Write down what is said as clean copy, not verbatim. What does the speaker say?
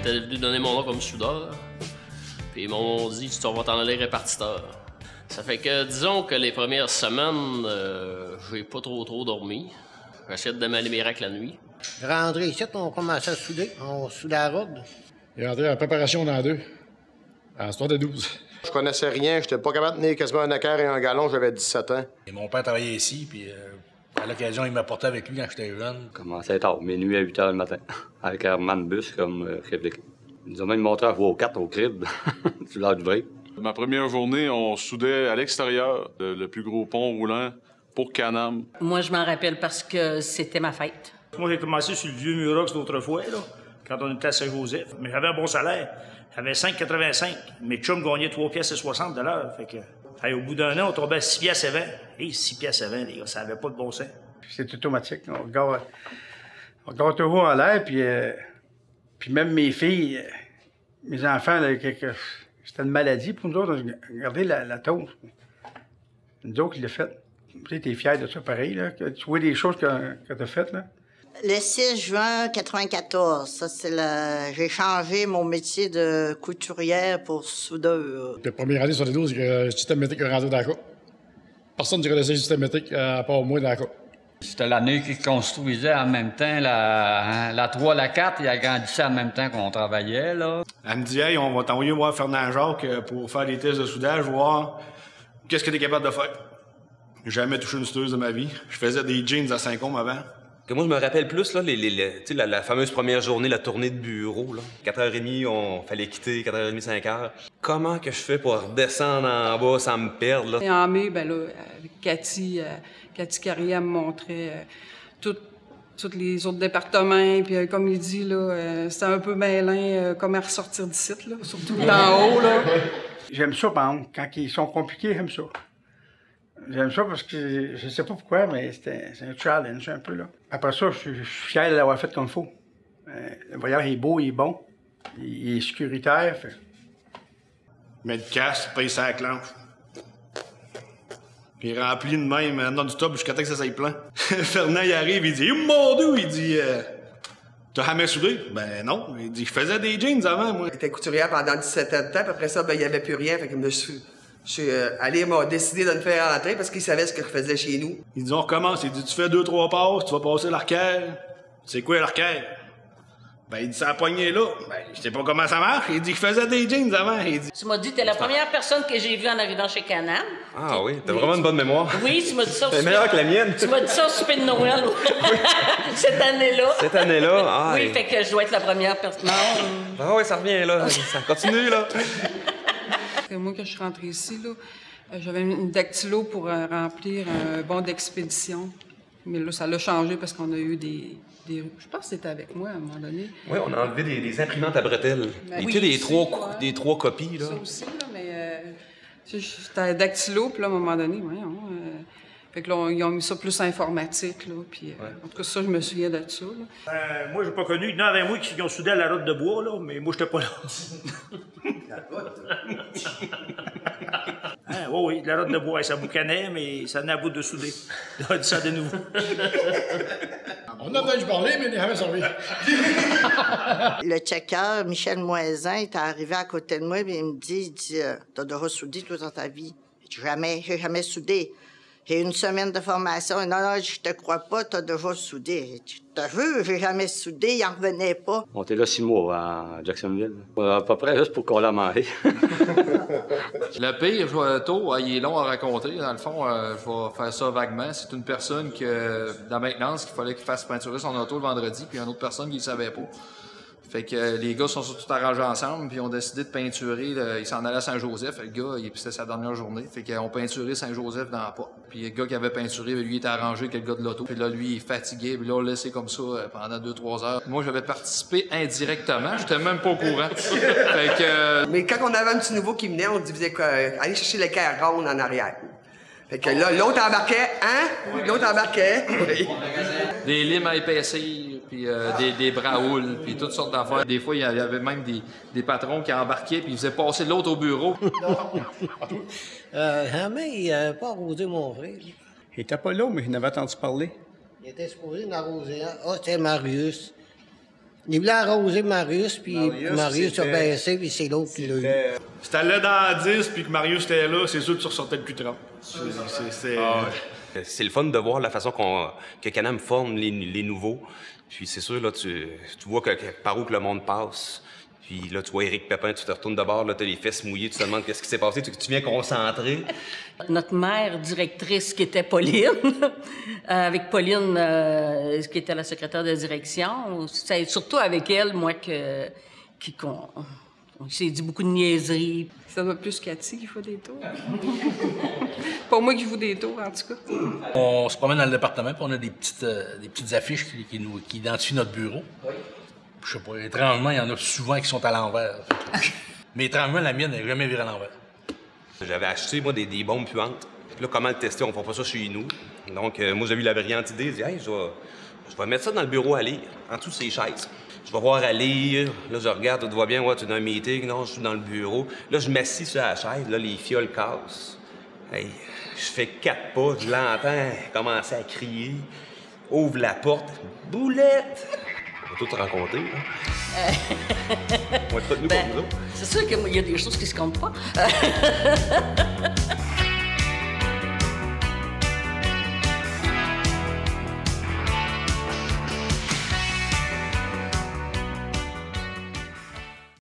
était venu donner mon nom comme soudeur. Puis ils m'ont dit, tu vas t'en aller répartiteur. Ça fait que, disons que les premières semaines, j'ai pas trop dormi. J'essayais de démêler mes racks la nuit. Rentré ici, on commençait à souder. On soudait la robe. Il est rentré en préparation dans 2, à l'histoire de 12. Je connaissais rien, j'étais pas capable de tenir quasiment un équerre et un galon, j'avais 17 ans. Et mon père travaillait ici, puis à l'occasion, il m'apportait avec lui quand j'étais jeune. Commençait tard, minuit à 8 h le matin, avec un man bus comme réplique. Ils nous ont même montré à jouer aux cartes au crib, sur l'heure du break. Ma première journée, on soudait à l'extérieur le plus gros pont roulant pour Canam. Moi, je m'en rappelle parce que c'était ma fête. Moi, j'ai commencé sur le vieux Murox d'autrefois, là, quand on était à Saint-Joseph. Mais j'avais un bon salaire. J'avais 5,85. Mes chums gagnaient 3,60 $ de l'heure. Fait que, hey, au bout d'un an, on tombait à 6,20 $. Hey, 6,20 $, les gars, ça avait pas de bon sens. C'est automatique. On regarde toujours en l'air, puis même mes filles, mes enfants, là, c'était une maladie pour nous autres. Regardez la toast. Nous autres qui l'a fait. Tu es fier de ça, pareil, là, que tu vois des choses que tu as faites, là. Le 6 juin 1994, ça, c'est j'ai changé mon métier de couturière pour soudeur. La première année sur les 12, le système métrique est rentré dans la coupe. Personne ne connaissait le système métrique à part moi dans la coupe. C'était l'année qu'ils construisaient en même temps la 3, la 4, ils agrandissaient en même temps qu'on travaillait, là. Elle me dit, hey, on va t'envoyer voir Fernand Jacques pour faire des tests de soudage, voir qu'est-ce que t'es capable de faire. J'ai jamais touché une soudeuse de ma vie. Je faisais des jeans à Saint-Côme avant. Que moi, je me rappelle plus, là, la fameuse première journée, la tournée de bureau, là. 4h30, on fallait quitter, 4h30, 5h. Comment que je fais pour redescendre en bas sans me perdre, là? Et en mai, ben là, avec Cathy Carrière me montrait tous les autres départements, puis comme il dit, là, c'était un peu mêlin, comment ressortir d'ici, là, surtout d'en haut, là. J'aime ça, par exemple, quand ils sont compliqués, j'aime ça. J'aime ça parce que je sais pas pourquoi, mais c'est un challenge un peu, là. Après ça, je suis fier de l'avoir fait comme il faut. Le voyage est beau, il est bon, il est sécuritaire. Fait. Mets le casque, paye ça à la clenche. Puis il remplit de même non-stop jusqu'à temps que ça s'aille plein. Fernand, il arrive, il dit « Mon Dieu! » Il dit « T'as jamais soudé? » Ben non. Il dit « Je faisais des jeans avant, moi. » J'étais couturière pendant 17 ans de temps, puis après ça, ben il n'y avait plus rien, fait que je suis allé, m'a décidé de me faire rentrer parce qu'il savait ce que je faisais chez nous. Il dit, on recommence. Il dit, tu fais 2-3 passes, tu vas passer l'arcaire. C'est quoi l'arcaire? Ben, il dit, ça a pogné là. Ben, je sais pas comment ça marche. Il dit, je faisais des jeans avant. Il dit, Tu m'as dit, t'es la première personne que j'ai vue en arrivant chez Canam. Ah oui, t'as vraiment une bonne mémoire. Oui, tu m'as dit ça au C'est meilleur que la mienne. Tu m'as dit ça au souper de Noël. Cette année-là. Cette année-là, ah. Oui, fait que je dois être la première personne. Ah oui, ça revient là. Ça continue là. Moi, quand je suis rentrée ici, là, j'avais une dactylo pour remplir un bon d'expédition. Mais là, ça l'a changé parce qu'on a eu des... Je pense que c'était avec moi à un moment donné. Oui, on a enlevé des imprimantes à bretelles. Ben, tu oui, sais, aussi, des trois copies, là. Ça aussi, là, mais... J'étais à dactylo, puis là, à un moment donné, voyons... Fait que là, ils ont mis ça plus informatique, là, puis... En tout cas, ça, je me souviens de ça, là. Moi, j'ai pas connu. Il y en avait moi qui ont soudé à la route de bois, là, mais moi, j'étais pas là. Hein, oui, la route de bois, ça boucanait, mais ça venait à bout de souder. Là, ça de nouveau. On a déjà parlé, mais il n'y a jamais servi. Le checker, Michel Moisin, est arrivé à côté de moi et il me dit, t'as déjà soudé toi dans ta vie? J'ai jamais soudé. J'ai une semaine de formation. Non, je te crois pas, t'as déjà soudé. T'as vu, j'ai jamais soudé, il en revenait pas. On était là 6 mois à Jacksonville. À peu près juste pour qu'on l'a mangé. Le pire tôt, il est long à raconter. Dans le fond, je vais faire ça vaguement. C'est une personne que, dans la maintenance, qu'il fallait qu'il fasse peinturer son auto le vendredi, puis une autre personne qui ne savait pas. Fait que les gars sont tous arrangés ensemble, puis ils ont décidé de peinturer. Ils s'en allaient à Saint-Joseph. Le gars, c'était sa dernière journée. Fait qu'ils ont peinturé Saint-Joseph dans la porte. Puis le gars qui avait peinturé, lui, il était arrangé que le gars de l'auto. Puis là, lui, il est fatigué. Puis là, on l'a laissé comme ça pendant 2-3 heures. Moi, j'avais participé indirectement. J'étais même pas au courant. Fait que... Mais quand on avait un petit nouveau qui venait, on disait aller chercher l'équerre ronde en arrière. Fait que là, l'autre embarquait, hein? L'autre embarquait. Des limes à épaissir, puis des bras-houles, puis toutes sortes d'affaires. Des fois, il y avait même des patrons qui embarquaient, puis ils faisaient passer l'autre au bureau. Jamais il n'a pas arrosé mon frère. Il était pas là, mais il en avait entendu parler. Il était supposé d'arroser un. Ah, c'était Marius. Il voulait arroser Marius, puis Marius a baissé, puis c'est l'autre qui l'a eu. C'était là dans 10, puis que Marius était là, c'est sûr que tu ressortais le plus 30. C'est le fun de voir la façon que Can-Am forme les nouveaux. Puis c'est sûr, là, tu vois par où que le monde passe. Puis là, tu vois Éric Pépin, tu te retournes de bord, là, t'as les fesses mouillées, tu te demandes qu'est-ce qui s'est passé, tu viens concentrer. Notre mère directrice, qui était Pauline, avec Pauline, qui était la secrétaire de direction, c'est surtout avec elle, moi, on s'est dit beaucoup de niaiseries. Ça doit plus Cathy qui fait des tours. Pas moi qui fais des tours, en tout cas. On se promène dans le département, puis on a des petites affiches qui identifient notre bureau. Oui. Je sais pas, étrangement, il y en a souvent qui sont à l'envers. Mais étrangement, la mienne n'est jamais virée à l'envers. J'avais acheté, moi, des bombes puantes. Puis là, comment le tester? On ne fait pas ça chez nous. Donc, moi, j'ai eu la brillante idée. J'ai dit, hey, je vais mettre ça dans le bureau à lire, en dessous de ces chaises. Je vais voir à lire. Là, je regarde, tu te vois bien, ouais, tu es dans un meeting. Non, je suis dans le bureau. Là, je m'assis sur la chaise. Là, les fioles cassent. Hey, je fais 4 pas, je l'entends commencer à crier. Ouvre la porte. Boulette! On va tout raconter, là. On va être retenu pour nous autres. C'est sûr qu'il y a des choses qui se comptent pas.